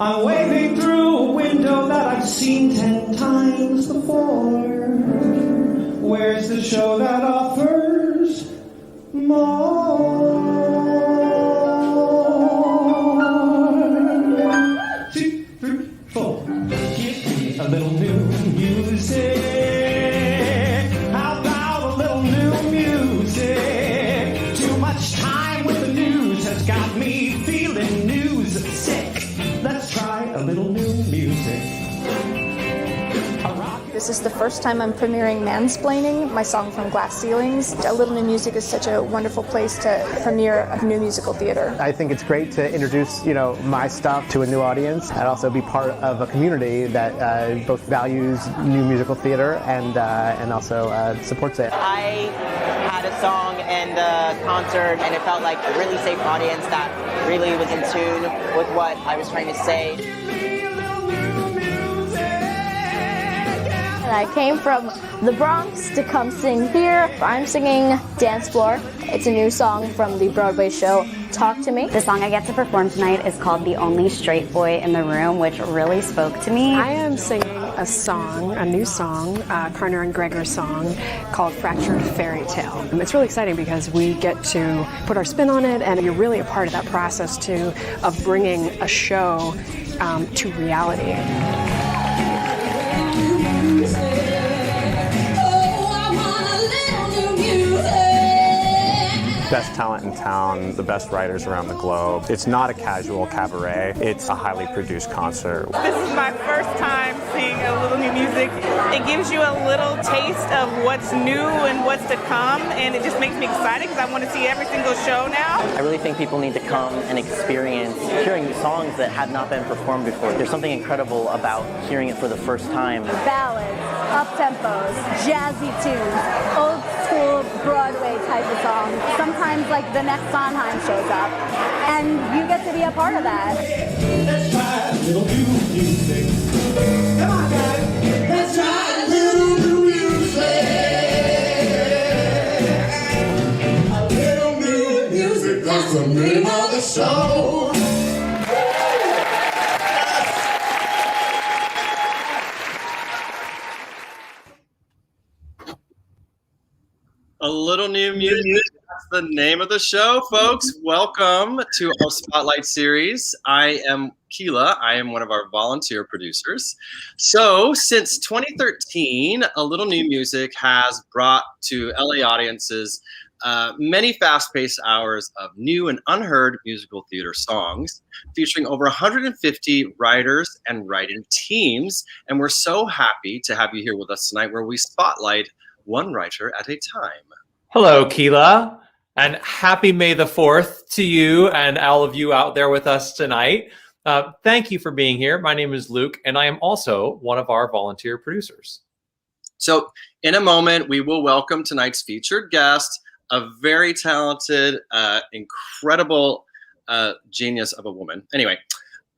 I'm waving through a window that I've seen 10 times before. Where's the show that offers more? 2, 3, 4. Give me a little new music. How about a little new music? Too much time with the news has got me feeling news sick. Let's try a little new music. This is the first time I'm premiering Mansplaining, my song from Glass Ceilings. ALittleNewMusic is such a wonderful place to premiere a new musical theater. I think it's great to introduce, my stuff to a new audience and also be part of a community that both values new musical theater and also supports it. I had a song and a concert, and it felt like a really safe audience that really was in tune with what I was trying to say. I came from the Bronx to come sing here. I'm singing Dance Floor. It's a new song from the Broadway show Talk to Me. The song I get to perform tonight is called The Only Straight Boy in the Room, which really spoke to me. I am singing a new song, Karner and Gregor's song called Fractured Fairy Tale. It's really exciting because we get to put our spin on it, and you're really a part of that process too, of bringing a show to reality. Best talent in town, the best writers around the globe. It's not a casual cabaret, it's a highly produced concert. This is my first time seeing ALittleNewMusic. It gives you a little taste of what's new and what's to come, and it just makes me excited because I want to see every single show now. I really think people need to come and experience hearing songs that have not been performed before. There's something incredible about hearing it for the first time. Ballads, up-tempos, jazzy tunes, old school Broadway type of songs. Sometimes like the next Sondheim shows up, and you get to be a part of that. Let's try a little new music. Come on, guys. Let's try a little new music. A little new music, that's the name of the show. A little new music. That's the name of the show, folks. Welcome to our Spotlight series. I am Keela. I am one of our volunteer producers. So since 2013, ALittleNewMusic has brought to LA audiences many fast-paced hours of new and unheard musical theater songs featuring over 150 writers and writing teams. And we're so happy to have you here with us tonight, where we spotlight one writer at a time. Hello, Keela, and happy May the 4th to you and all of you out there with us tonight. Thank you for being here. My name is Luke, and I am also one of our volunteer producers. So in a moment, we will welcome tonight's featured guest, a very talented, incredible genius of a woman. Anyway,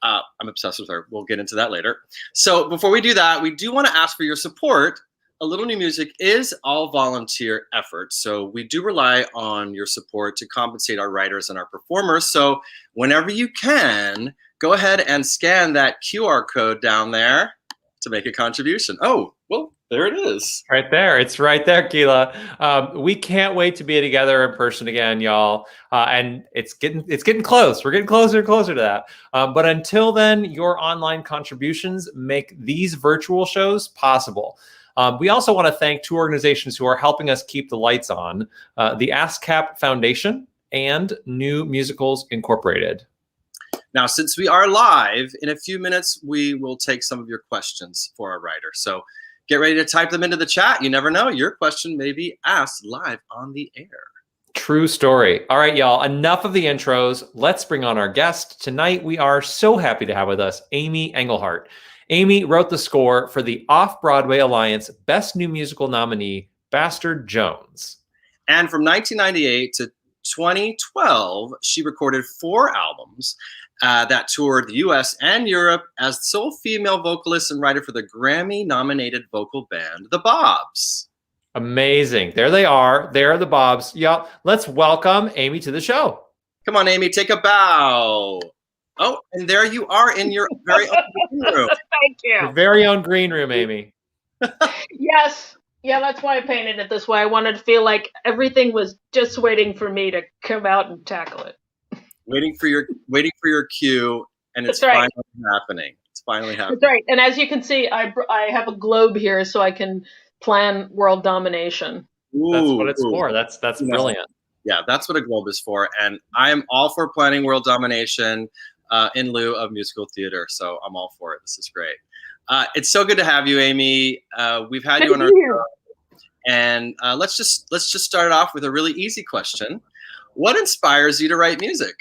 I'm obsessed with her. We'll get into that later. So before we do that, we do want to ask for your support. ALittleNewMusic is all volunteer effort, so we do rely on your support to compensate our writers and our performers. So whenever you can, go ahead and scan that QR code down there to make a contribution. Oh, well, there it is. Right there. It's right there, Keela. We can't wait to be together in person again, y'all. And it's getting close. We're getting closer and closer to that. But until then, your online contributions make these virtual shows possible. We also want to thank two organizations who are helping us keep the lights on, the ASCAP Foundation and New Musicals Incorporated. Now, since we are live, in a few minutes, we will take some of your questions for our writer. So get ready to type them into the chat. You never know, your question may be asked live on the air. True story. All right, y'all, enough of the intros. Let's bring on our guest. Tonight, we are so happy to have with us Amy Engelhardt. Amy wrote the score for the Off-Broadway Alliance Best New Musical nominee, Bastard Jones. And from 1998 to 2012, she recorded 4 albums that toured the US and Europe as sole female vocalist and writer for the Grammy-nominated vocal band, The Bobs. Amazing. There they are. There are The Bobs. Y'all, let's welcome Amy to the show. Come on, Amy, take a bow. Oh, and there you are in your very own green room. Thank Your you. very own green room, Amy. Yes. Yeah, that's why I painted it this way. I wanted to feel like everything was just waiting for me to come out and tackle it. Waiting for your cue, and it's That's right. finally happening. It's finally happening. That's right. And as you can see, I have a globe here so I can plan world domination. That's what it's for. That's brilliant. Yeah, that's what a globe is for. And I am all for planning world domination in lieu of musical theater. So I'm all for it. This is great. It's so good to have you, Amy. We've had you on our show. And let's just start off with a really easy question. What inspires you to write music?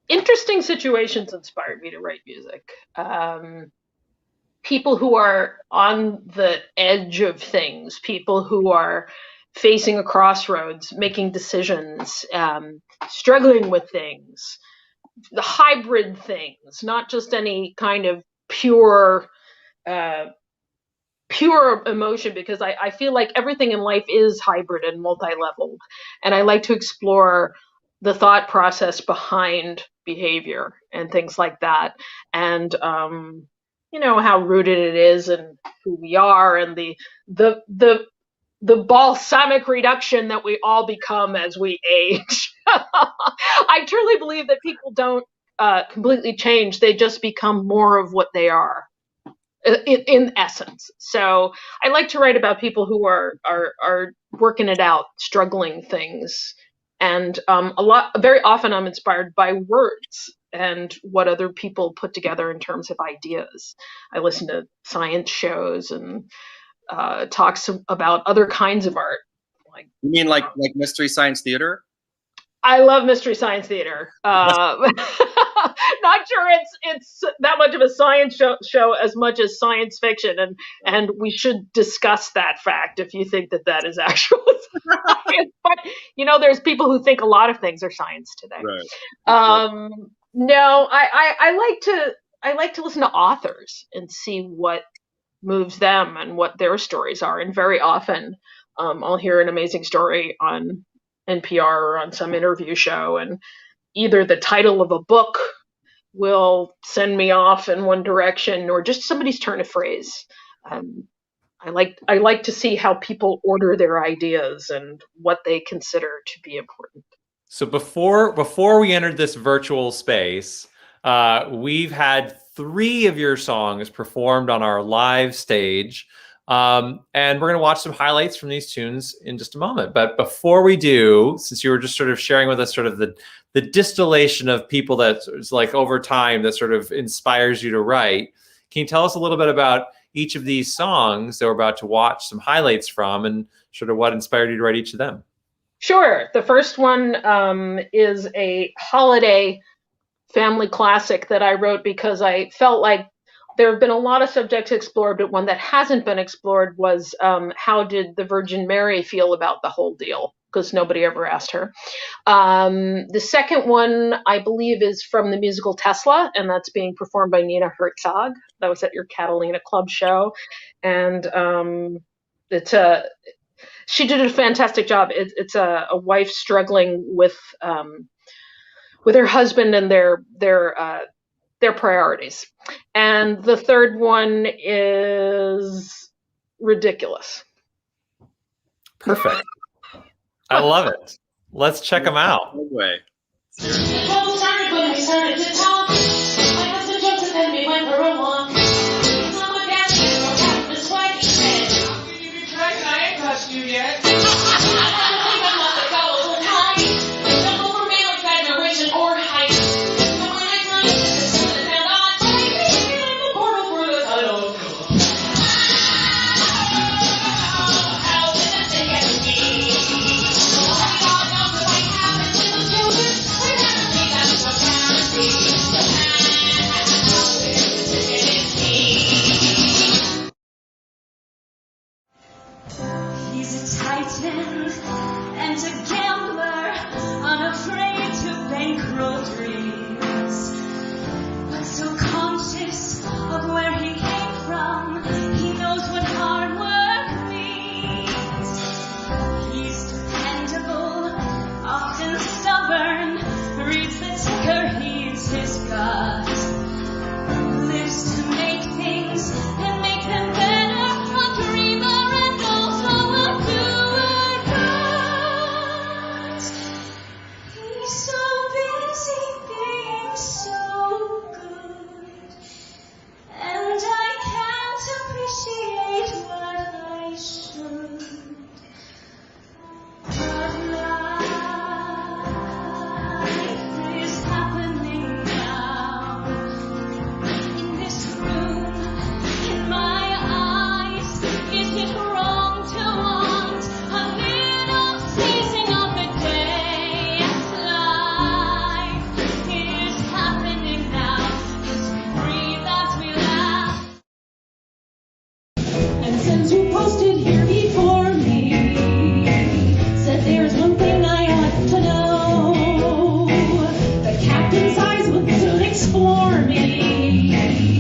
Interesting situations inspired me to write music. People who are on the edge of things, people who are facing a crossroads, making decisions, struggling with things, the hybrid things, not just any kind of pure emotion, because I feel like everything in life is hybrid and multi-leveled. And I like to explore the thought process behind behavior and things like that. And, how rooted it is in who we are and the balsamic reduction that we all become as we age. I truly believe that people don't completely change. They just become more of what they are. In essence. So I like to write about people who are working it out, struggling things. And very often I'm inspired by words and what other people put together in terms of ideas. I listen to science shows and talks about other kinds of art. You mean like Mystery Science Theater? I love Mystery Science Theater. Not sure it's that much of a science show as much as science fiction, and we should discuss that fact if you think that is actual science. But there's people who think a lot of things are science today. Right. No, I like to listen to authors and see what moves them and what their stories are. And very often, I'll hear an amazing story on NPR or on some interview show, and either the title of a book will send me off in one direction, or just somebody's turn of phrase. I like to see how people order their ideas and what they consider to be important. So before we entered this virtual space, we've had 3 of your songs performed on our live stage. And we're going to watch some highlights from these tunes in just a moment. But before we do, since you were just sort of sharing with us sort of the distillation of people that's like over time that sort of inspires you to write, can you tell us a little bit about each of these songs that we're about to watch some highlights from and sort of what inspired you to write each of them? Sure. The first one is a holiday family classic that I wrote because I felt like there have been a lot of subjects explored, but one that hasn't been explored was how did the Virgin Mary feel about the whole deal? Because nobody ever asked her. The second one, I believe, is from the musical Tesla, and that's being performed by Nina Herzog. That was at your Catalina Club show. And she did a fantastic job. It's a wife struggling with her husband and their priorities. And the third one is ridiculous. Perfect. I love it. Let's check them out. No way. Well, started when we started to talk. My husband Joseph and me went for a walk. Mama got you, or got this way. I'll give you a try, I ain't touched you yet. I think I'm not the gullible kind. Don't go for male exaggeration or height. But when I tell you this is something that I take, maybe I'm the portal for the title. How did that thing get to me? He's a titan and a gambler, unafraid to bankroll dreams, but so conscious of where he came from, he knows what hard work means. He's dependable, often stubborn, who posted here before me said there's one thing I ought to know. The captain's eyes would soon explore me,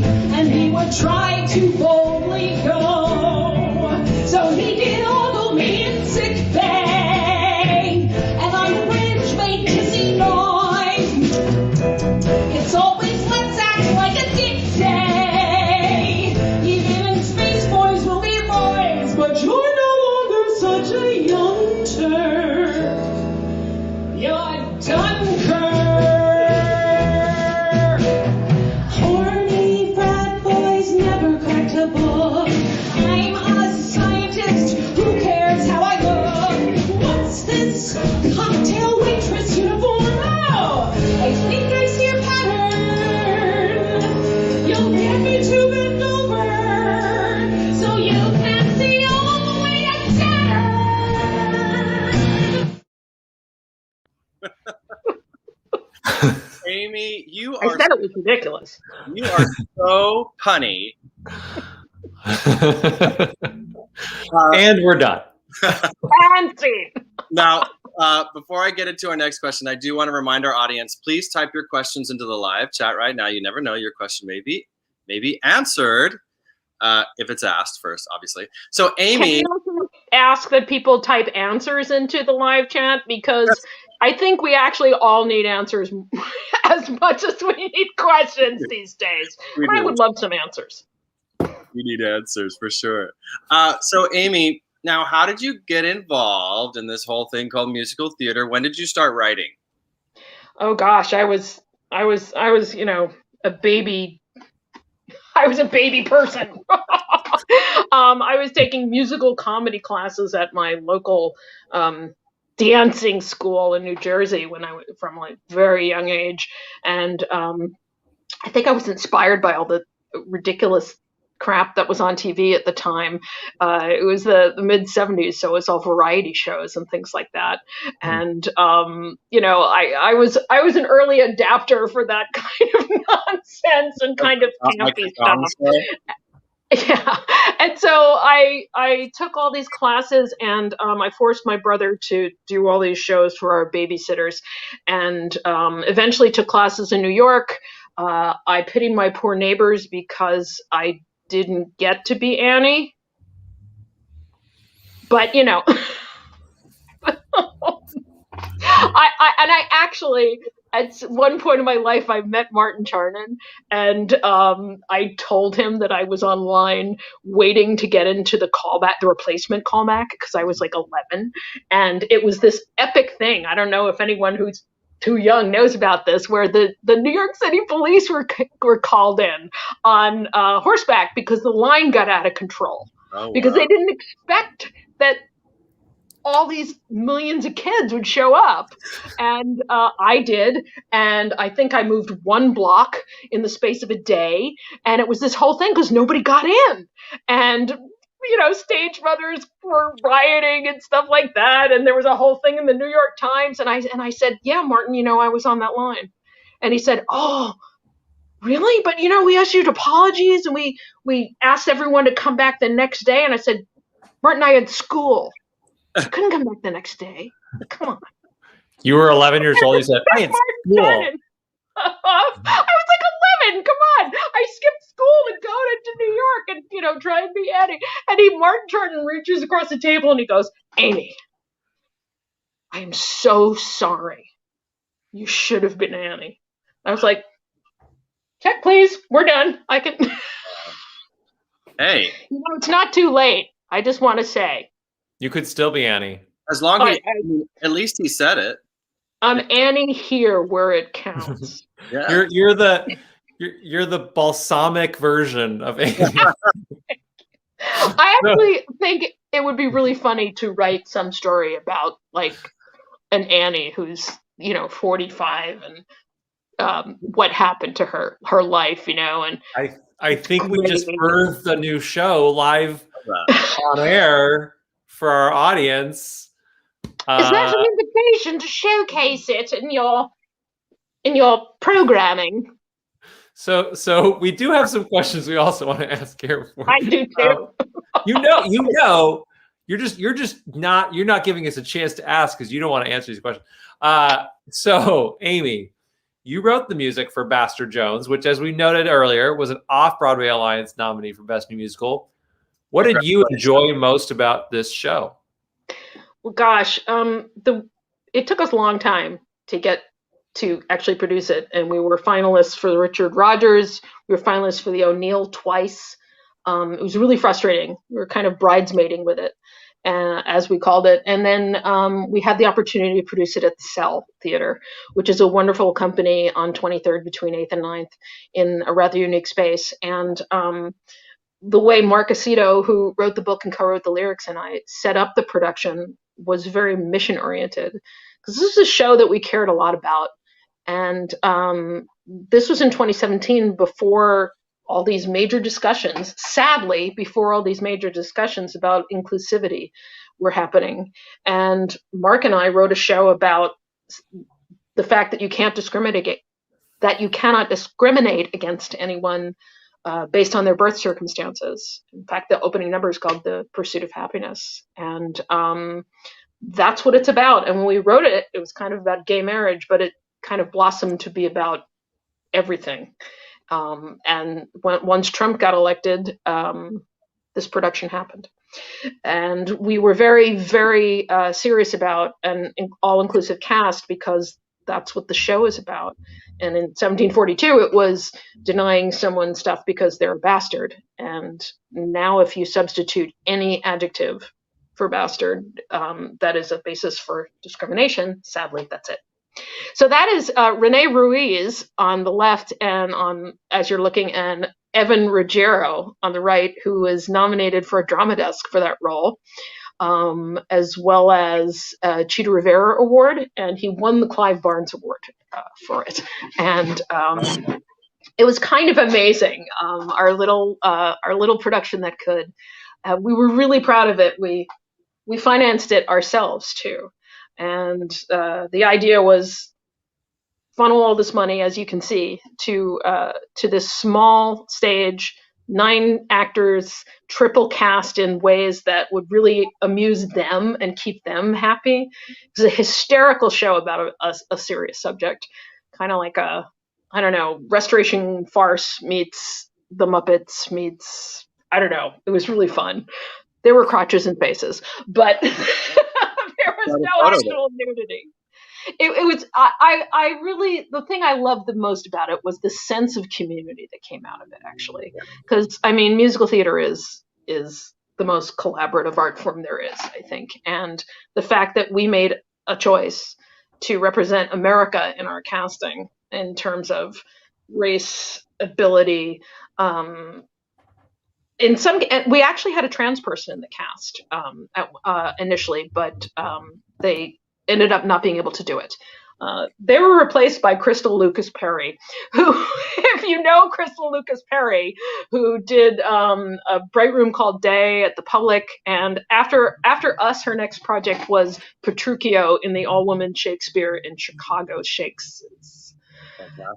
and he would try to boldly go. So he did ogle me in sick bay, and on the bridge made kissy noise. It's always let's act like a dick day. Even in space, boys will be boys, but you're no longer such a young turd. You're Dunkirk. Horny frat boys never cracked a book. I'm a scientist, who cares how I look? What's this cocktail waitress uniform? Oh, I think I see a pattern. You'll get me to bend over, so you can see all the way to Saturn. Amy, you I are said it was ridiculous. you are so punny. And we're done. And scene. Now, before I get into our next question, I do want to remind our audience, please type your questions into the live chat right now. You never know, your question may be answered if it's asked first, obviously. So, Can Amy, you also ask that people type answers into the live chat? Because I think we actually all need answers as much as we need questions these days. We I do. would love some answers. we need answers for sure. So, Amy, now, how did you get involved in this whole thing called musical theater? When did you start writing? Oh gosh, I was, you know, a baby. I was a baby person. I was taking musical comedy classes at my local dancing school in New Jersey when I was from a very young age, and I think I was inspired by all the ridiculous crap that was on TV at the time. It was the mid 70s, so it was all variety shows and things like that. And you know, I was an early adapter for that kind of nonsense and kind of campy stuff. Yeah, and so I took all these classes, and I forced my brother to do all these shows for our babysitters, and eventually took classes in New York. I pitied my poor neighbors because I didn't get to be Annie, but you know, I actually at one point in my life I met Martin Charnin, and I told him that I was online waiting to get into the replacement callback because I was like 11, and it was this epic thing. I don't know if anyone who's too young knows about this, where the New York City police were called in on horseback because the line got out of control. Oh, because wow. they didn't expect that all these millions of kids would show up. And I did. And I think I moved 1 block in the space of a day. And it was this whole thing because nobody got in. And, you know, stage mothers were rioting and stuff like that. And there was a whole thing in the New York Times. And I said, yeah, Martin, you know, I was on that line. And he said, oh, really? But, you know, we issued apologies and we asked everyone to come back the next day. And I said, Martin, I had school. I couldn't come back the next day. Come on. You were 11 years old. You said, "I had school." I was like 11. Come on. I skipped school to go to New York and, you know, try and be Annie. And Martin Charnin reaches across the table and he goes, Amy, I am so sorry. You should have been Annie. I was like, check, please. We're done. I can. Hey. You know, it's not too late. I just want to say. You could still be Annie. As long as at least he said it. I'm Annie here where it counts. Yeah. You're the balsamic version of Annie. I actually think it would be really funny to write some story about like an Annie who's, you know, 45 and what happened to her life, you know. And I think we just birthed a new show live on air for our audience. Is that an invitation to showcase it in your programming? So we do have some questions we also want to ask here. I do too. You're not giving us a chance to ask because you don't want to answer these questions. So Amy, you wrote the music for Bastard Jones, which, as we noted earlier, was an Off-Broadway Alliance nominee for Best New Musical. What did you enjoy most about this show? Well, gosh, it took us a long time to get to actually produce it, and we were finalists for the Richard Rodgers. We were finalists for the O'Neill twice. It was really frustrating. We were kind of bridesmaiding with it, as we called it. And then we had the opportunity to produce it at the Cell Theater, which is a wonderful company on 23rd between 8th and 9th in a rather unique space. And the way Mark Aceto, who wrote the book and co-wrote the lyrics, and I set up the production was very mission-oriented, because this is a show that we cared a lot about. And this was in 2017, before all these major discussions, sadly, before all these major discussions about inclusivity were happening. And Mark and I wrote a show about the fact that you cannot discriminate against anyone based on their birth circumstances. In fact, the opening number is called The Pursuit of Happiness. And that's what it's about. And when we wrote it, it was kind of about gay marriage, but it kind of blossomed to be about everything. And once Trump got elected, this production happened. And we were very, very serious about an all-inclusive cast, because that's what the show is about. And in 1742, it was denying someone stuff because they're a bastard. And now if you substitute any adjective for bastard, that is a basis for discrimination. Sadly, that's it. So that is Renee Ruiz on the left, and as you're looking, and Evan Ruggiero on the right, who was nominated for a Drama Desk for that role, as well as a Cheetah Rivera Award, and he won the Clive Barnes Award for it. And it was kind of amazing. Our little production that could. We were really proud of it. We financed it ourselves too. And the idea was funnel all this money, as you can see, to this small stage, 9 actors, triple cast in ways that would really amuse them and keep them happy. It was a hysterical show about a serious subject, kind of like a, I don't know, Restoration Farce meets The Muppets meets, I don't know. It was really fun. There were crotches and faces, but there was no actual nudity. It was, I really, the thing I loved the most about it was the sense of community that came out of it, actually. Because, I mean, musical theater is the most collaborative art form there is, I think. And the fact that we made a choice to represent America in our casting in terms of race, ability, we actually had a trans person in the cast initially, but they ended up not being able to do it. They were replaced by Crystal Lucas Perry, who, if you know Crystal Lucas Perry, who did a Bright Room Called Day at the Public, and after us, her next project was Petruchio in the all-woman Shakespeare in Chicago Shakes.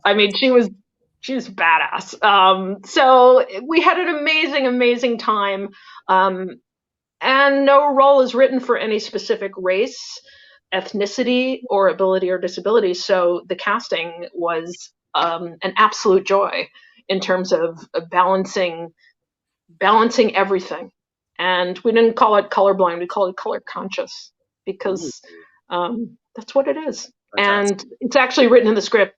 I mean, she was badass. So we had an amazing time, and no role is written for any specific race, ethnicity, or ability or disability. So the casting was an absolute joy in terms of balancing everything. And we didn't call it colorblind; we called it color conscious, because that's what it is. And it's actually written in the script,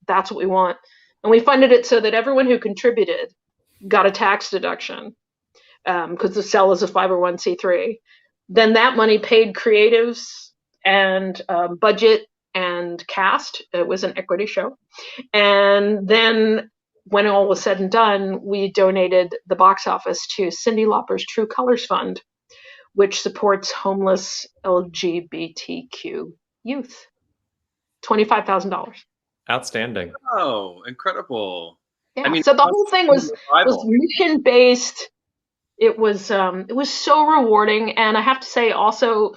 that's what we want. And we funded it so that everyone who contributed got a tax deduction, because the Cell is a 501c3. Then that money paid creatives and budget and cast. It was an equity show. And then when all was said and done, we donated the box office to Cyndi Lauper's True Colors Fund, which supports homeless LGBTQ youth. $25,000. Outstanding. Oh, incredible. Yeah. I mean, so the whole thing was mission based. It was so rewarding. And I have to say also,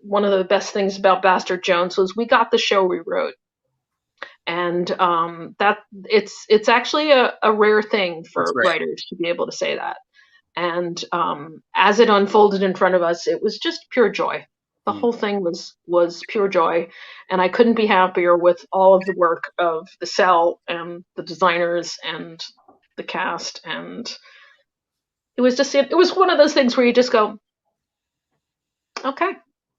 one of the best things about Bastard Jones was we got the show we wrote. And that it's actually a rare thing for great. writers to be able to say that. And as it unfolded in front of us, it was just pure joy. The whole thing was pure joy, and I couldn't be happier with all of the work of the cell and the designers and the cast. And it was one of those things where you just go, okay.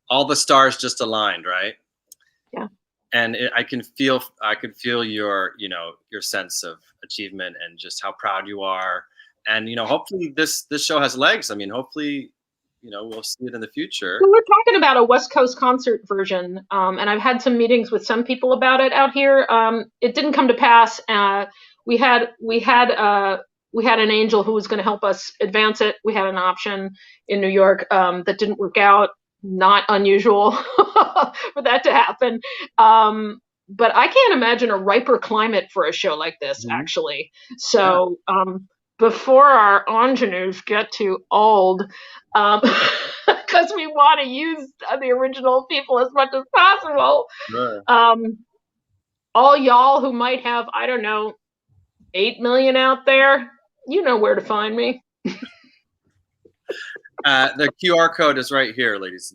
All the stars just aligned, right? Yeah. And I can feel your your sense of achievement and just how proud you are. And hopefully this show has legs. I mean, hopefully we'll see it in the future. So we're talking about a West Coast concert version, and I've had some meetings with some people about it out here. It didn't come to pass. We had an angel who was going to help us advance it. We had an option in New York that didn't work out. Not unusual for that to happen. But I can't imagine a riper climate for a show like this, actually. So before our ingenues get too old, because we want to use the original people as much as possible, all y'all who might have, I don't know, 8 million out there, you know where to find me. The QR code is right here, ladies.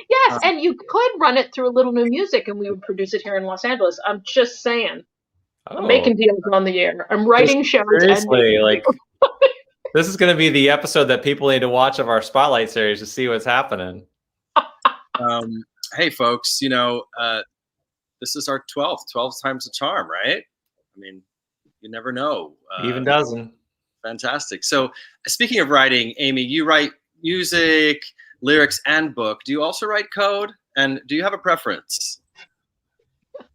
Yes, and you could run it through ALittleNewMusic, and we would produce it here in Los Angeles. I'm just saying. I'm making deals on the air. I'm writing shows. Seriously, like this is going to be the episode that people need to watch of our Spotlight series to see what's happening. Hey, folks, this is our 12th. 12 times the charm, right? I mean, you never know. Even dozen. Fantastic. So speaking of writing, Amy, you write music, lyrics, and book. Do you also write code? And do you have a preference?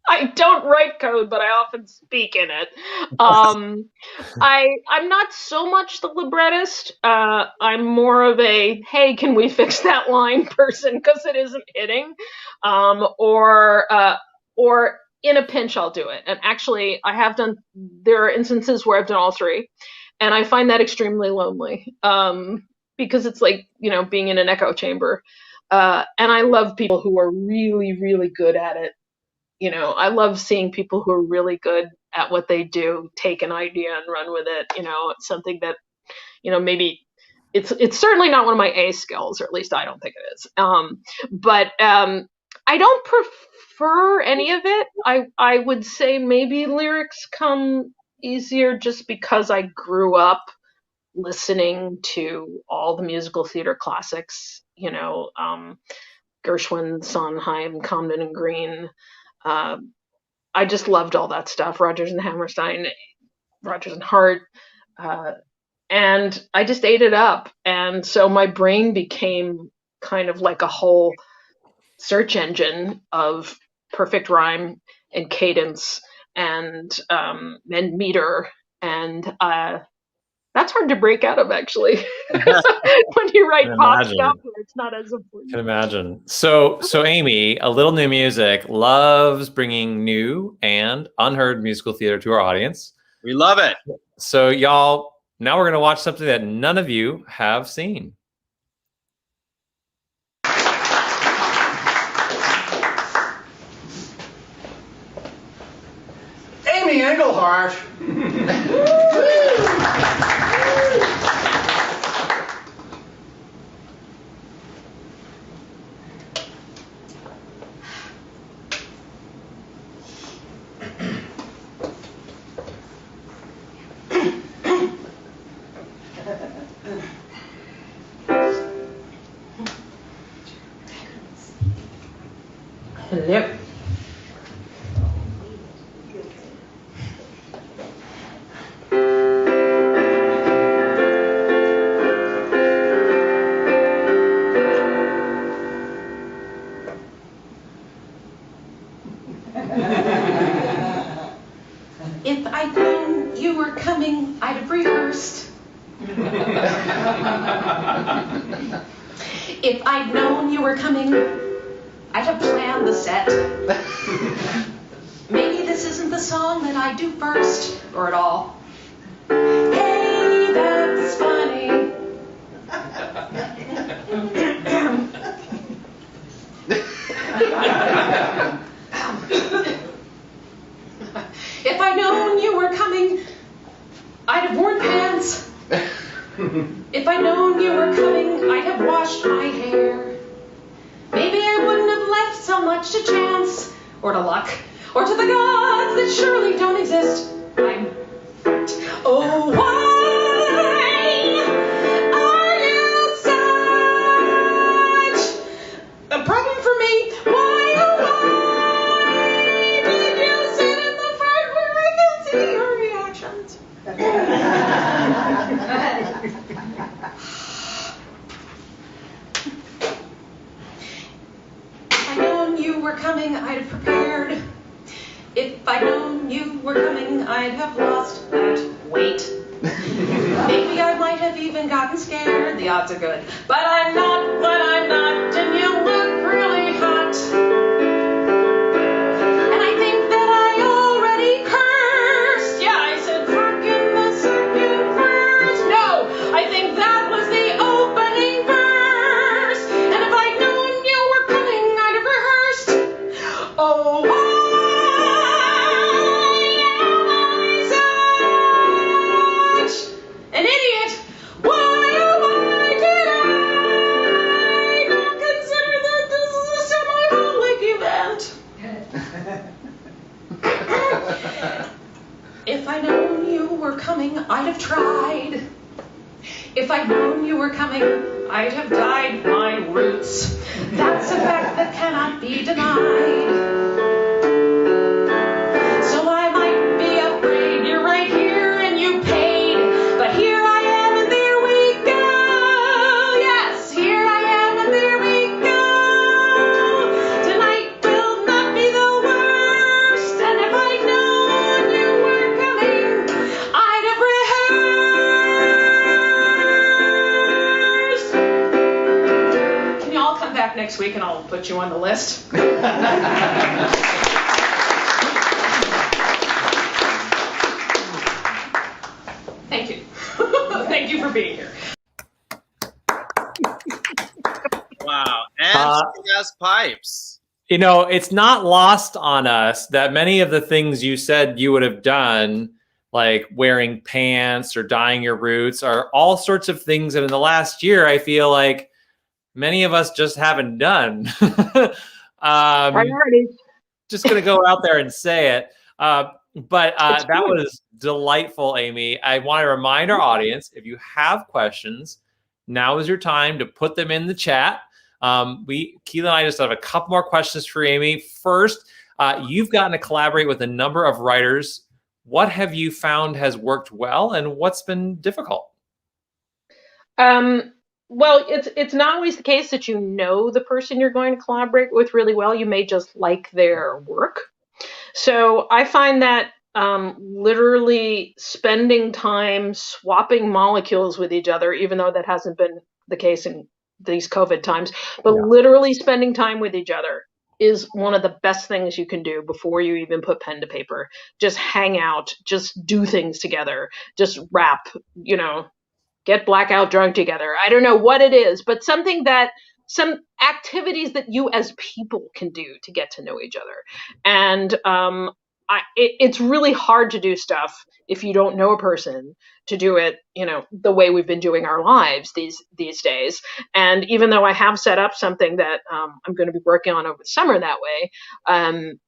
I don't write code, but I often speak in it. I'm not so much the librettist. I'm more of a, hey, can we fix that line person because it isn't hitting? Or in a pinch, I'll do it. And actually, there are instances where I've done all three. And I find that extremely lonely because it's like, being in an echo chamber. And I love people who are really, really good at it. I love seeing people who are really good at what they do, take an idea and run with it. It's something that, maybe it's certainly not one of my A skills, or at least I don't think it is. But I don't prefer any of it. I would say maybe lyrics come easier just because I grew up listening to all the musical theater classics, Gershwin, Sondheim, Comden and Green. I just loved all that stuff, Rodgers and Hammerstein, Rodgers and Hart, and I just ate it up. And so my brain became kind of like a whole search engine of perfect rhyme and cadence and meter, and that's hard to break out of, actually. When you write pop stuff, it's not as important. I can imagine. So Amy, ALittleNewMusic loves bringing new and unheard musical theater to our audience. We love it. So y'all, now we're going to watch something that none of you have seen. Amy Engelhardt. Hello. If I'd known you were coming, I'd have rehearsed. If I'd known you were coming, I'd have planned the set. Maybe this isn't the song that I do first, or at all. Hey, that's funny. I'd washed my hair. Maybe I wouldn't have left so much to chance, or to luck, or to the gods that surely don't exist. I'm fucked. Oh, why are you such a problem for me? Why, oh, why did you sit in the front where I can see your reactions? If I'd known you were coming, I'd have prepared. If I'd known you were coming, I'd have lost that weight. Maybe I might have even gotten scared. The odds are good. But I'm not, and you look really hot. And I think that I already cursed. Yeah, I said fuck in the second verse. No, I think that was the opening verse. And if I'd known you were coming, I'd have rehearsed. Oh, why am I such an idiot? Why, oh, why did I not consider that this is a semi-public event? If I'd known you were coming, I'd have tried. If I'd known you were coming, I'd have dyed my roots. That's a fact that cannot be denied. So I might be afraid. You're right here and you paid. But here I am and there we go. Yes, here I am and there we go. Tonight will not be the worst. And if I'd known you were coming, I'd have rehearsed. Can you all come back next week and I'll put you on the list? Thank you. Thank you for being here. Wow. And yes, pipes. You know, it's not lost on us that many of the things you said you would have done, like wearing pants or dyeing your roots, are all sorts of things that in the last year I feel like many of us just haven't done. Priorities. Just going to go out there and say it. But that was delightful, Amy. I want to remind our audience, if you have questions, now is your time to put them in the chat. Keela and I just have a couple more questions for Amy. First, you've gotten to collaborate with a number of writers. What have you found has worked well, and what's been difficult? Well, it's not always the case that you know the person you're going to collaborate with really well. You may just like their work. So I find that literally spending time swapping molecules with each other, even though that hasn't been the case in these COVID times, but literally spending time with each other is one of the best things you can do before you even put pen to paper. Just hang out, just do things together, just rap, get blackout drunk together. I don't know what it is, but some activities that you as people can do to get to know each other. And it's really hard to do stuff if you don't know a person, to do it, the way we've been doing our lives these days. And even though I have set up something that I'm going to be working on over the summer that way,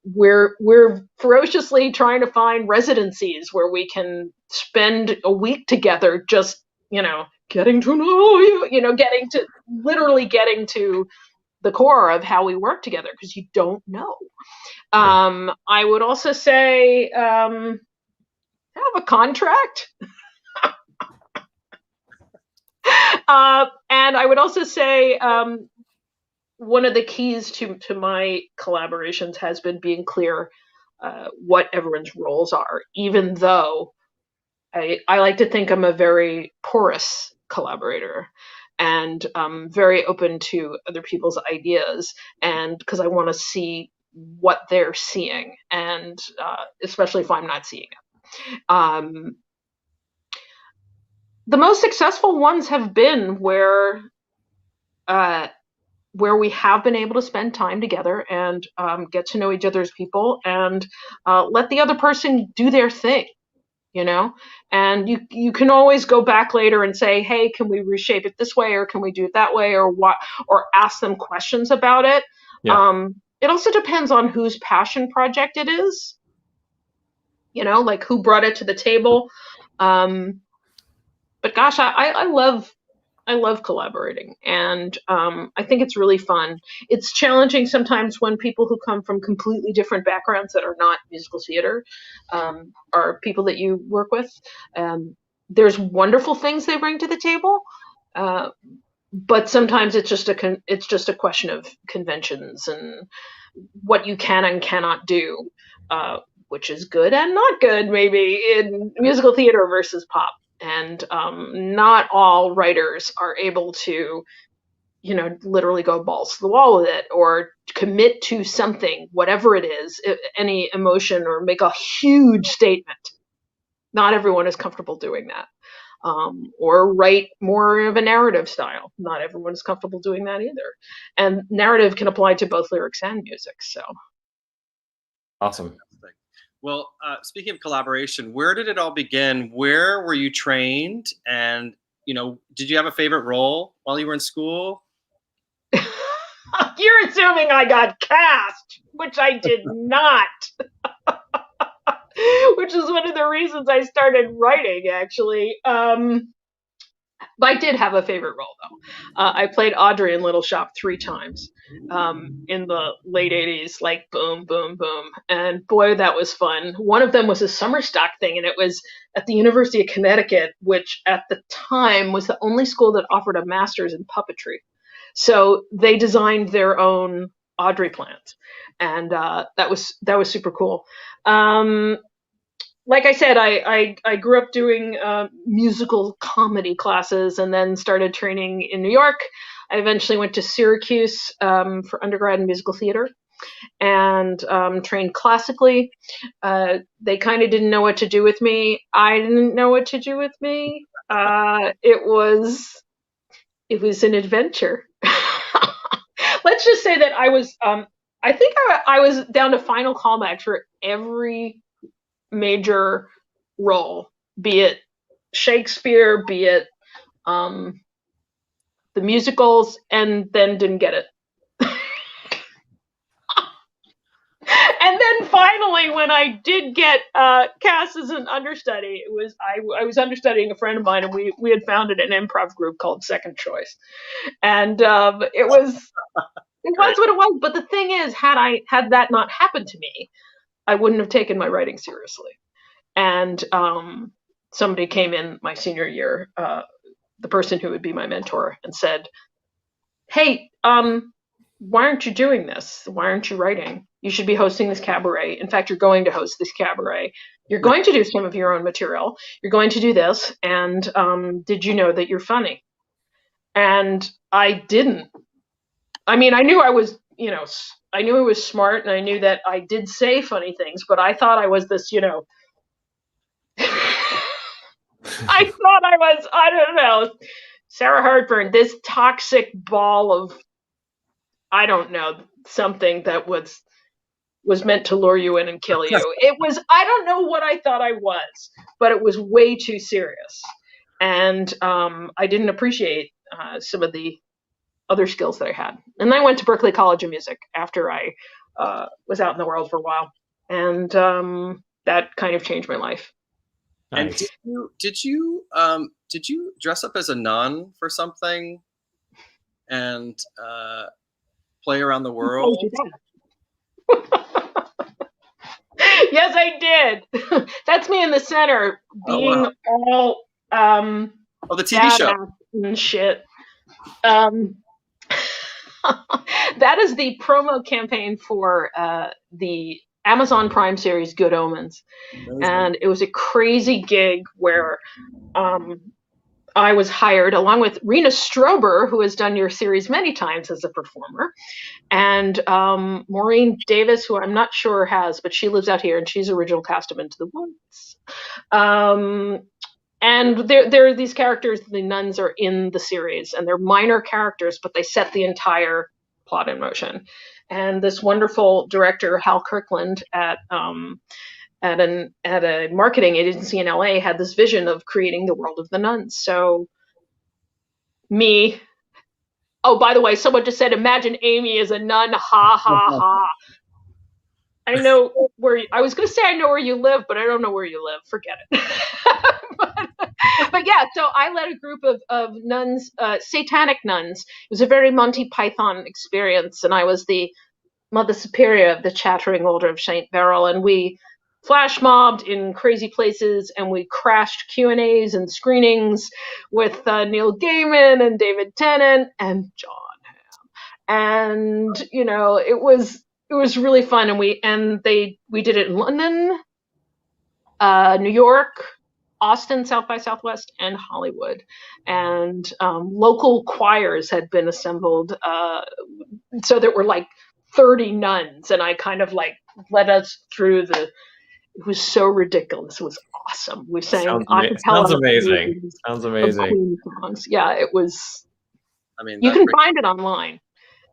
we're ferociously trying to find residencies where we can spend a week together, just getting to know you, getting to the core of how we work together, because you don't know. I would also say have a contract. And I would also say one of the keys to my collaborations has been being clear what everyone's roles are, even though I like to think I'm a very porous collaborator and very open to other people's ideas, and because I want to see what they're seeing, and especially if I'm not seeing it. The most successful ones have been where we have been able to spend time together and get to know each other's people and let the other person do their thing. you know, and you can always go back later and say, hey, can we reshape it this way, or can we do it that way, or what, or ask them questions about it. Yeah. It also depends on whose passion project it is, you know, like who brought it to the table. But gosh, I love collaborating, and I think it's really fun. It's challenging sometimes when people who come from completely different backgrounds that are not musical theater are people that you work with. There's wonderful things they bring to the table, but sometimes it's just a question of conventions and what you can and cannot do, which is good and not good, maybe in musical theater versus pop. And not all writers are able to, you know, literally go balls to the wall with it, or commit to something, whatever it is, any emotion, or make a huge statement. Not everyone is comfortable doing that. Or write more of a narrative style. Not everyone is comfortable doing that either. And narrative can apply to both lyrics and music. So awesome. Well, speaking of collaboration, where did it all begin? Where were you trained? And, you know, did you have a favorite role while you were in school? You're assuming I got cast, which I did not. Which is one of the reasons I started writing, actually. But I did have a favorite role, though. I played Audrey in Little Shop 3 times in the late 80s, like boom, boom, boom. And boy, that was fun. One of them was a summer stock thing, and it was at the University of Connecticut, which at the time was the only school that offered a master's in puppetry. So they designed their own Audrey plant, and that was super cool. Like I said, I grew up doing musical comedy classes, and then started training in New York. I eventually went to Syracuse for undergrad in musical theater, and trained classically. They kind of didn't know what to do with me. I didn't know what to do with me. It was an adventure. Let's just say that I was, I think I was down to final callbacks for every major role, be it Shakespeare, be it the musicals, and then didn't get it. And then finally, when I did get cast as an understudy, it was I was understudying a friend of mine, and we had founded an improv group called Second Choice, and it was what it was. But the thing is, had that not happened to me, I wouldn't have taken my writing seriously. And somebody came in my senior year, the person who would be my mentor, and said, "Hey, why aren't you doing this? Why aren't you writing? You should be hosting this cabaret. In fact, you're going to host this cabaret. You're going to do some of your own material. You're going to do this. And did you know that you're funny?" And I didn't. I mean, I knew I was, I knew I was smart, and I knew that I did say funny things, but I thought I was this, I thought I was, I don't know, Sarah Hartburn, this toxic ball of, I don't know, something that was meant to lure you in and kill you. It was, I don't know what I thought I was, but it was way too serious. And I didn't appreciate some of the other skills that I had. And I went to Berklee College of Music after I was out in the world for a while. And that kind of changed my life. Nice. And did you dress up as a nun for something and play around the world? Yes, I did. That's me in the center, being all the TV show and shit. That is the promo campaign for the Amazon Prime series Good Omens. Amazing. And it was a crazy gig where I was hired along with Rena Strober, who has done your series many times as a performer, and Maureen Davis, who I'm not sure has, but she lives out here, and she's original cast of Into the Woods. And there are these characters, the nuns are in the series, and they're minor characters, but they set the entire plot in motion. And this wonderful director, Hal Kirkland at at a marketing agency in LA had this vision of creating the world of the nuns. So me. Oh, by the way, someone just said, imagine Amy is a nun. Ha ha ha. I know I was going to say I know where you live, but I don't know where you live. Forget it. but yeah, so I led a group of nuns, satanic nuns. It was a very Monty Python experience, and I was the Mother Superior of the Chattering Order of Saint Beryl, and we flash mobbed in crazy places, and we crashed Q&As and screenings with Neil Gaiman and David Tennant and John Hamm. And it was really fun, and we did it in London, New York, Austin, South by Southwest, and Hollywood. And local choirs had been assembled, so there were like 30 nuns, and I kind of like led us through it was so ridiculous. It was awesome. We sang acapella. Sounds amazing. Sounds amazing. Queen songs. Yeah, it was. I mean, you can find it online.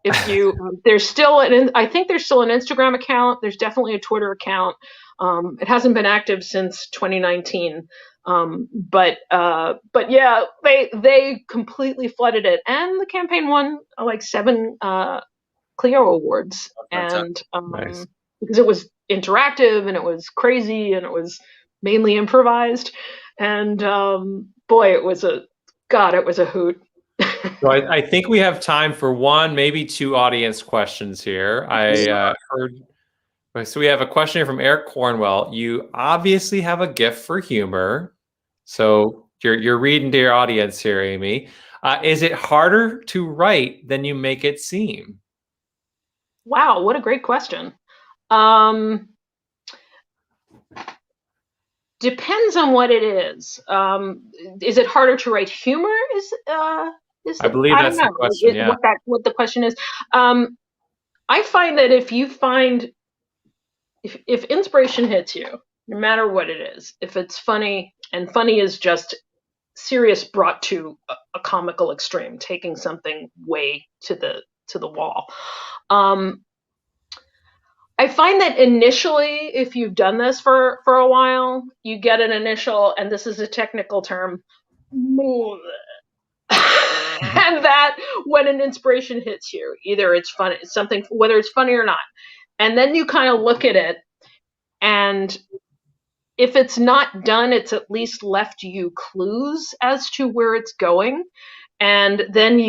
If you there's still I think there's still an Instagram account. There's definitely a Twitter account. It hasn't been active since 2019. But yeah, they completely flooded it, and the campaign won like 7 Clio awards, and nice. Because it was interactive and it was crazy and it was mainly improvised, and boy, it was a hoot. So I think we have time for one, maybe 2 audience questions here. I heard. So we have a question here from Eric Cornwell. You obviously have a gift for humor. So you're reading to your audience here, Amy. Is it harder to write than you make it seem? Wow, what a great question. Depends on what it is. Is it harder to write humor? I believe that's the question. Yeah. What the question is. I find that if inspiration hits you, no matter what it is, if it's funny, and funny is just serious brought to a comical extreme, taking something way to the wall. I find that initially, if you've done this for a while, you get an initial, and this is a technical term, and that when an inspiration hits you, either it's funny, something, whether it's funny or not, and then you kind of look at it, and if it's not done, it's at least left you clues as to where it's going, and then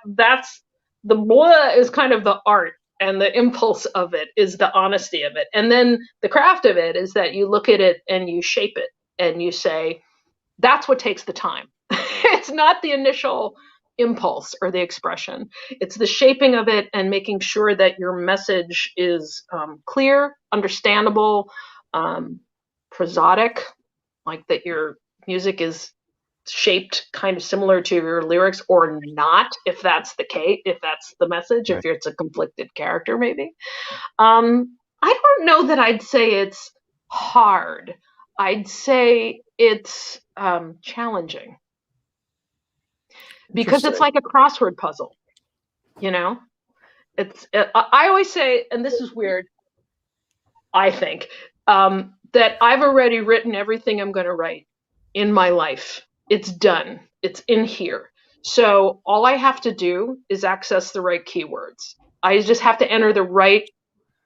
that's the blah is kind of the art. And the impulse of it is the honesty of it. And then the craft of it is that you look at it and you shape it and you say, that's what takes the time. It's not the initial impulse or the expression. It's the shaping of it and making sure that your message is clear, understandable, prosodic, like that your music is shaped kind of similar to your lyrics or not, if that's the case, if that's the message, right. If it's a conflicted character, maybe. I don't know that I'd say it's hard. I'd say it's challenging, because it's like a crossword puzzle, I always say, and this is weird, I think, that I've already written everything I'm going to write in my life. It's done. It's in here. So all I have to do is access the right keywords. I just have to enter the right,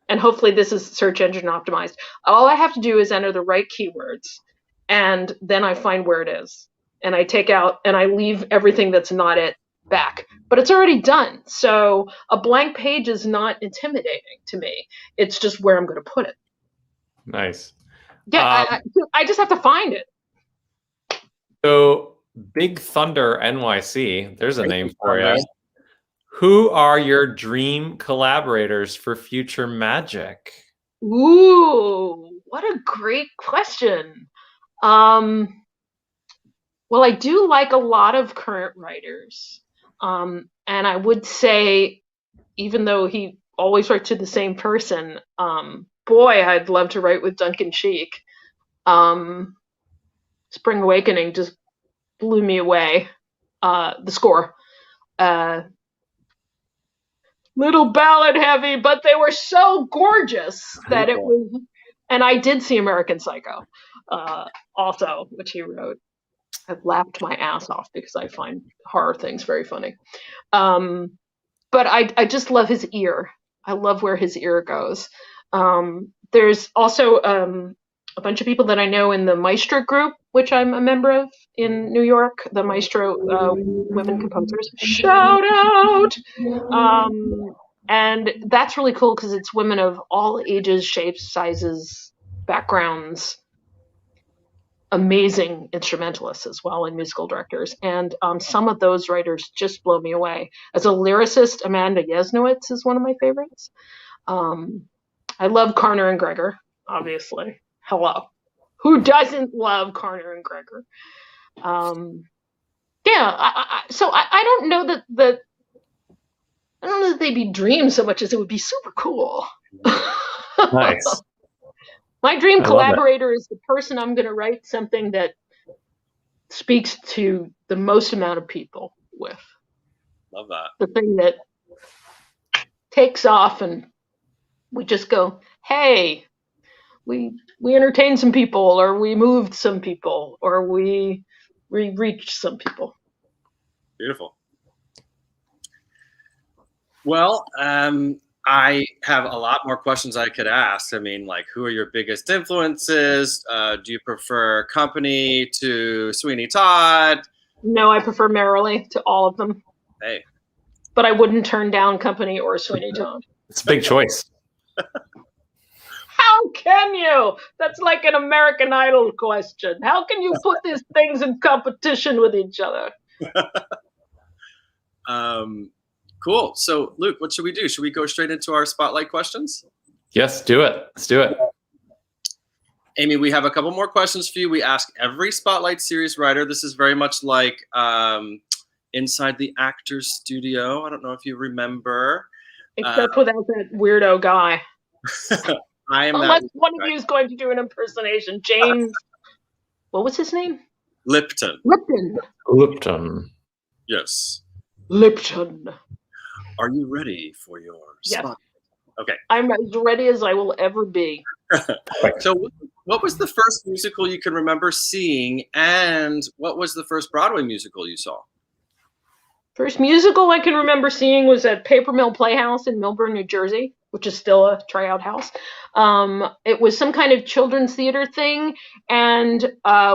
and hopefully this is search engine optimized. All I have to do is enter the right keywords, and then I find where it is. And I take out, and I leave everything that's not it back. But it's already done. So a blank page is not intimidating to me. It's just where I'm going to put it. Nice. Yeah, I just have to find it. So, Big Thunder NYC, there's a name for you. Who are your dream collaborators for future magic? Ooh, what a great question. Well, I do like a lot of current writers. And I would say, even though he always writes to the same person, boy, I'd love to write with Duncan Sheik. Spring Awakening just blew me away. The score. Little ballad heavy, but they were so gorgeous that it was, And I did see American Psycho, also, which he wrote. I've laughed my ass off because I find horror things very funny. But I just love his ear. I love where his ear goes. There's also a bunch of people that I know in the Maestro group, which I'm a member of in New York, the Maestro women composers. Shout out! And that's really cool because it's women of all ages, shapes, sizes, backgrounds, amazing instrumentalists as well, and musical directors. And some of those writers just blow me away. As a lyricist, Amanda Yesnowitz is one of my favorites. I love Karner and Gregor, obviously. Hello. Who doesn't love Karner and Gregor? So I don't know that I don't know that they'd be dreams so much as it would be super cool. Nice. My dream I love collaborator is the person I'm going to write something that speaks to the most amount of people with. Love that. The thing that takes off and we just go, hey, we entertained some people, or we moved some people, or we reached some people. Beautiful. Well, I have a lot more questions I could ask. I mean, like, who are your biggest influences? Do you prefer Company to Sweeney Todd? No, I prefer Merrily to all of them. Hey. But I wouldn't turn down Company or Sweeney Todd. It's a big choice. How can you? That's like an American Idol question. How can you put these things in competition with each other? Cool. So, Luke, what should we do? Should we go straight into our spotlight questions? Yes, do it. Let's do it. Amy, we have a couple more questions for you. We ask every Spotlight Series writer. This is very much like Inside the Actors Studio. I don't know if you remember. Except without that weirdo guy. I am Unless one of you is going to do an impersonation. James, what was his name? Lipton. Lipton. Yes. Lipton. Are you ready for your spot? Okay. I'm as ready as I will ever be. So what was the first musical you can remember seeing, and what was the first Broadway musical you saw? First musical I can remember seeing was at Paper Mill Playhouse in Millburn, New Jersey, which is still a tryout house. It was some kind of children's theater thing, and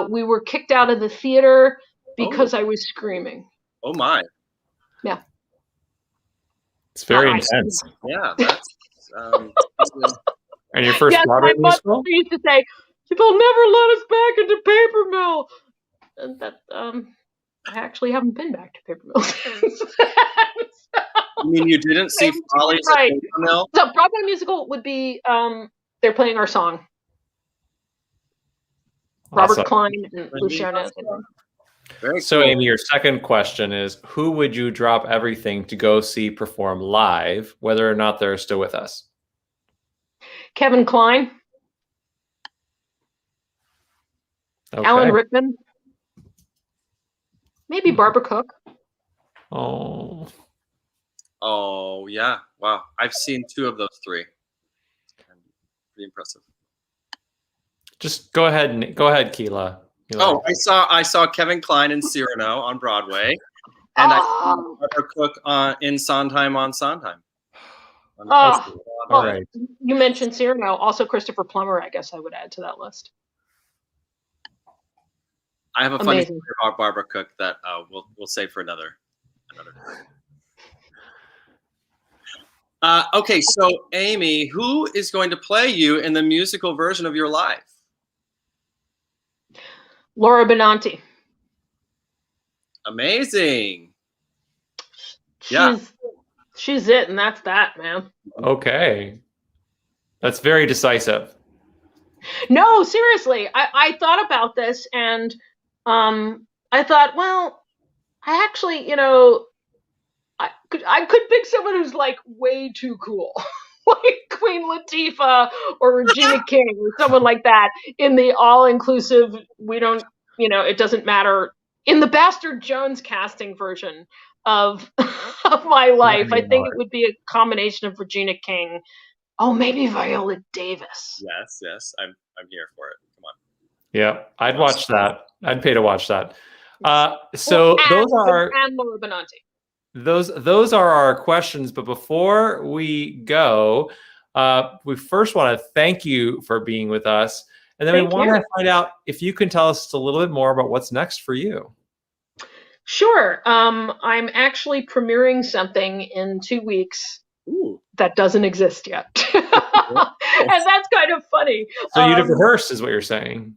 we were kicked out of the theater because I was screaming. Oh my. Yeah. It's very intense. Yeah, that's and your first Broadway my mother musical? used to say, "They'll never let us back into Paper Mill." And that I actually haven't been back to Paper Mill since. I mean, you didn't see Follies at Paper Mill? So Broadway musical would be they're playing our song. Awesome. Robert Klein and Luciana. So, Amy, your second question is, who would you drop everything to go see perform live, whether or not they're still with us? Kevin Kline. Okay. Alan Rickman. Maybe Barbara Cook. Oh. Oh, yeah. Wow. I've seen 2 of those 3. Pretty impressive. Just go ahead, Keela. I saw Kevin Kline in Cyrano on Broadway, and I saw Barbara Cook in Sondheim on Sondheim. All right. You mentioned Cyrano. Also Christopher Plummer, I guess I would add to that list. I have a funny story about Barbara Cook that we'll save for another. Okay, so Amy, who is going to play you in the musical version of your life? Laura Benanti. Amazing. She's it, and that's that, man. Okay. That's very decisive. No, seriously. I thought about this, and I thought, well, I actually, I could pick someone who's like way too cool. Like Queen Latifah or Regina King or someone like that in the all-inclusive, we don't, it doesn't matter. In the Bastard Jones casting version of my life, I think it would be a combination of Regina King Oh, maybe Viola Davis. Yes, I'm here for it. Come on. Yeah, I'd watch that. I'd pay to watch that. So those are and Laura Benanti. those are our questions. But before we go, we first want to thank you for being with us, and then we want to find out if you can tell us a little bit more about what's next for you. Sure. I'm actually premiering something in 2 weeks that doesn't exist yet. And that's kind of funny. So you'd have rehearsed, is what you're saying.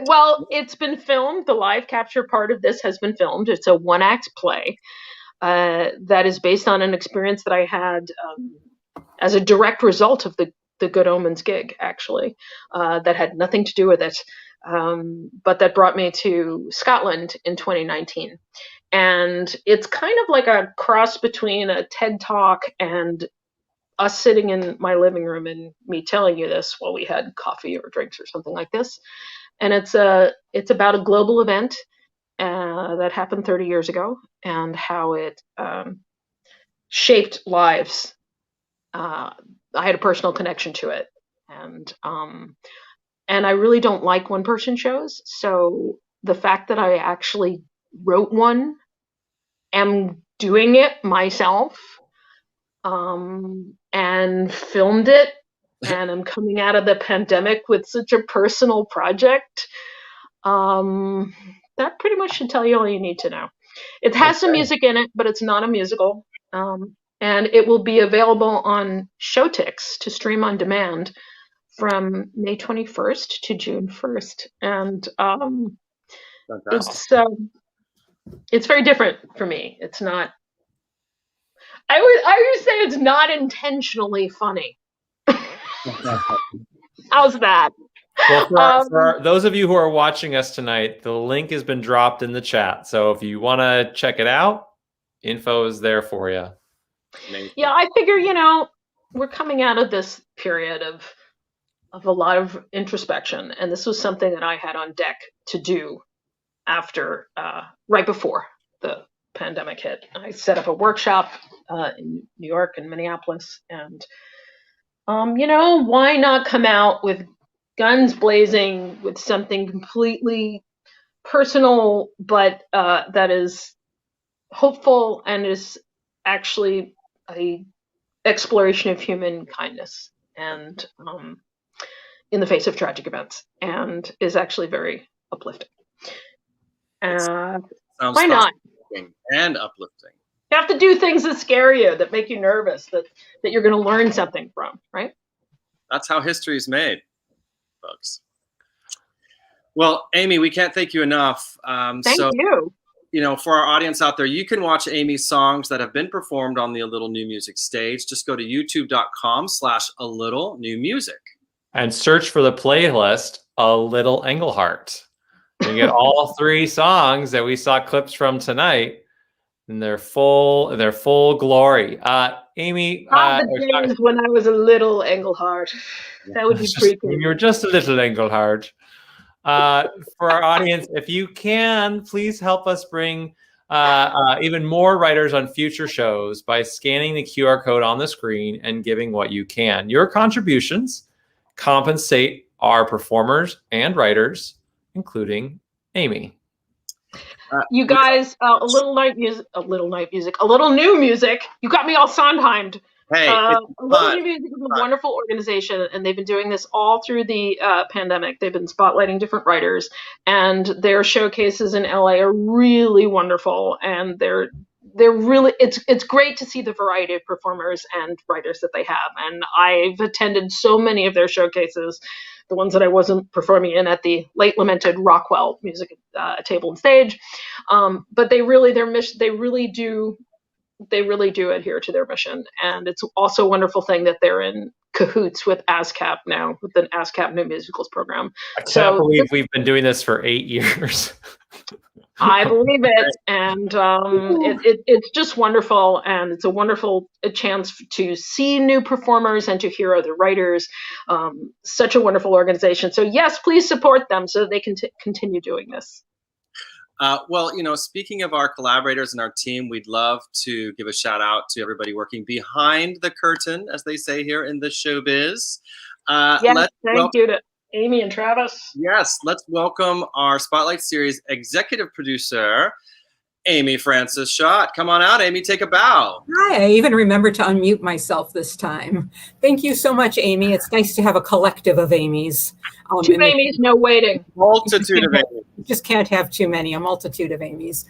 Well, it's been filmed. The live capture part of this has been filmed. It's a 1-act play that is based on an experience that I had as a direct result of the Good Omens gig, actually, that had nothing to do with it, but that brought me to Scotland in 2019. And it's kind of like a cross between a TED Talk and us sitting in my living room and me telling you this while we had coffee or drinks or something like this. And it's about a global event that happened 30 years ago and how it shaped lives. I had a personal connection to it, and I really don't like one-person shows. So the fact that I actually wrote one, am doing it myself, and filmed it, and I'm coming out of the pandemic with such a personal project, that pretty much should tell you all you need to know. It has some music in it, but it's not a musical. And it will be available on Showtix to stream on demand from May 21st to June 1st. And it's very different for me. It's not, I would say it's not intentionally funny. How's that? Well, for those of you who are watching us tonight, the link has been dropped in the chat. So if you want to check it out, info is there for you. Yeah, I figure, we're coming out of this period of a lot of introspection, and this was something that I had on deck to do after, right before the pandemic hit. I set up a workshop in New York and Minneapolis, and why not come out with guns blazing with something completely personal, but that is hopeful and is actually a exploration of human kindness and in the face of tragic events, and is actually very uplifting. Why not? And uplifting. You have to do things that scare you, that make you nervous, that you're going to learn something from, right? That's how history is made, folks. Well, Amy, we can't thank you enough. Thank you. For our audience out there, you can watch Amy's songs that have been performed on the A Little New Music stage. Just go to youtube.com/ALittleNewMusic. And search for the playlist, A Little Engelhardt. You get all 3 songs that we saw clips from tonight in their full glory. Amy, the days when I was a little Engelhardt. That would be pretty cool. You were just a little Engelhardt. For our audience, if you can, please help us bring even more writers on future shows by scanning the QR code on the screen and giving what you can. Your contributions compensate our performers and writers, including Amy. You guys, a little new music. You got me all Sondheimed. Hey, A Little New Music is a wonderful organization, and they've been doing this all through the pandemic. They've been spotlighting different writers, and their showcases in LA are really wonderful. And they're really, it's great to see the variety of performers and writers that they have. And I've attended so many of their showcases, the ones that I wasn't performing in at the late lamented Rockwell Music Table and Stage. But they really do adhere to their mission. And it's also a wonderful thing that they're in cahoots with ASCAP now, with the ASCAP New Musicals program. I can't believe we've been doing this for 8 years. I believe it. And it's just wonderful. And it's a wonderful chance to see new performers and to hear other writers. Such a wonderful organization. So yes, please support them so that they can continue doing this. Well, speaking of our collaborators and our team, we'd love to give a shout out to everybody working behind the curtain, as they say here in the showbiz. Yes, thank you to Amy and Travis. Yes, let's welcome our Spotlight Series executive producer, Amy Francis Schott. Come on out, Amy, take a bow. Hi, I even remembered to unmute myself this time. Thank you so much, Amy. It's nice to have a collective of Amy's. Two Amy's, no waiting. Multitude of Amy's. You just can't have too many, a multitude of Amy's.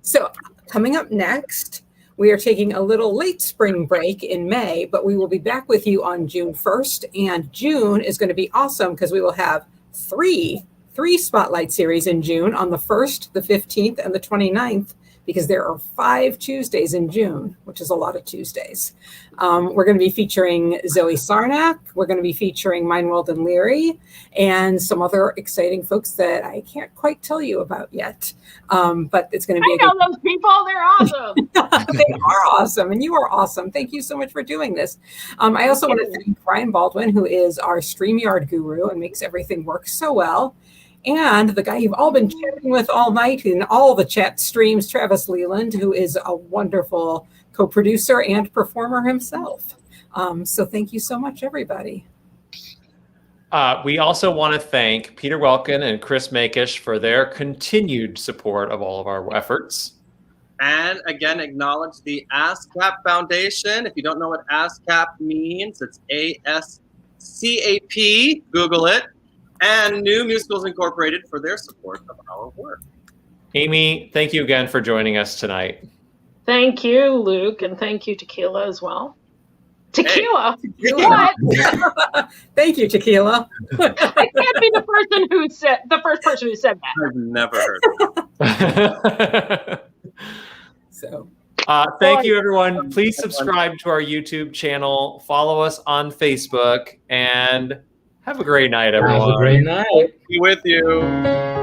So coming up next, we are taking a little late spring break in May, but we will be back with you on June 1st. And June is going to be awesome because we will have three Spotlight series in June on the 1st, the 15th, and the 29th, because there are 5 Tuesdays in June, which is a lot of Tuesdays. We're going to be featuring Zoe Sarnak. We're going to be featuring Meinwald and Leary and some other exciting folks that I can't quite tell you about yet. But it's going to be I know those people. They're awesome. They are awesome, and you are awesome. Thank you so much for doing this. I also want to thank Brian Baldwin, who is our StreamYard guru and makes everything work so well. And the guy you've all been chatting with all night in all the chat streams, Travis Leland, who is a wonderful co-producer and performer himself. So thank you so much, everybody. We also want to thank Peter Welkin and Chris Makish for their continued support of all of our efforts. And again, acknowledge the ASCAP Foundation. If you don't know what ASCAP means, it's ASCAP. Google it. And New Musicals Incorporated for their support of our work. Amy, thank you again for joining us tonight. Thank you, Luke, and thank you, Tequila, as well. Tequila? Hey. What? Thank you, Tequila. I can't be the first person who said that. I've never heard of So. Thank you, everyone. Please subscribe to our YouTube channel. Follow us on Facebook. And have a great night, everyone. Have a great night. Be with you.